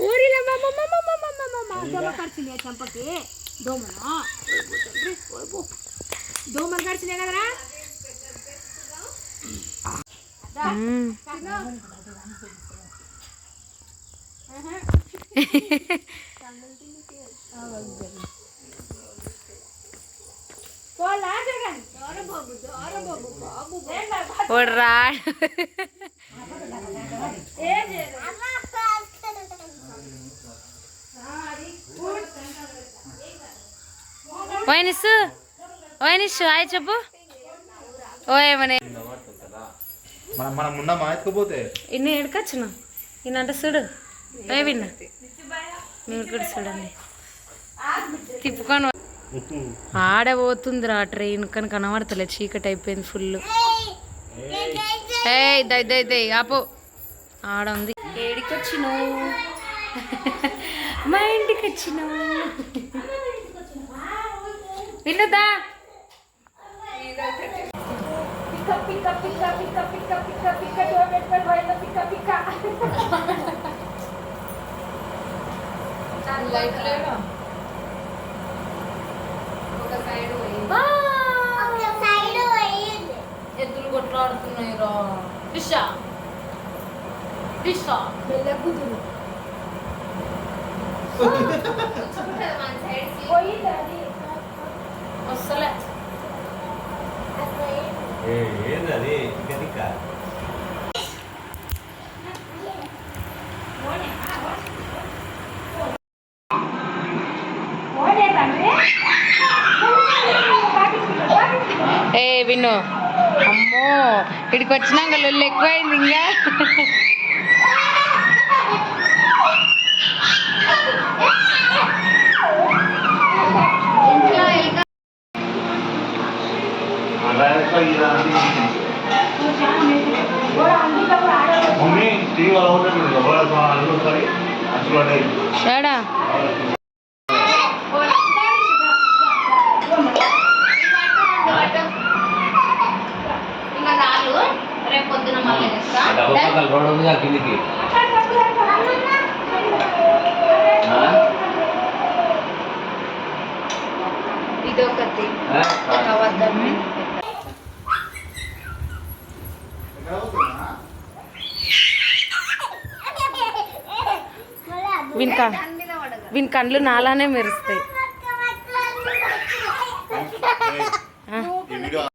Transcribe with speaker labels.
Speaker 1: ఊరిలో దోమ కరిచింది చంపకి దోమలు కరిచినాయి కదరా
Speaker 2: వాడు రాడు వైనిస్ హాయ్ చెప్పు ఓమనే ఇన్ని ఎడకొచ్చును ఈయనంటే చూడు ఏ విన్నా మీరు కూడా చూడండి తిప్పుకొని ఆడబోతుందిరా ట్రైన్ కానీ కనబడతలే చీకటి అయిపోయింది ఫుల్ ఏ దై ఆపో ఆడ ఉంది ఏడికి వచ్చినావు మా ఇంటికి వచ్చినావు విన్నదా ఎద్దులు కొట్లాడుతున్నాయి రా డిషా డిషా వస్తలే ఏ విను అమ్మో ఇక్కడికి వచ్చినాక లొల్లు ఎక్కువైంది ఇంకా ఏడా ఇదొకటి వీని కండ్లు నాలానే మెరుస్తాయి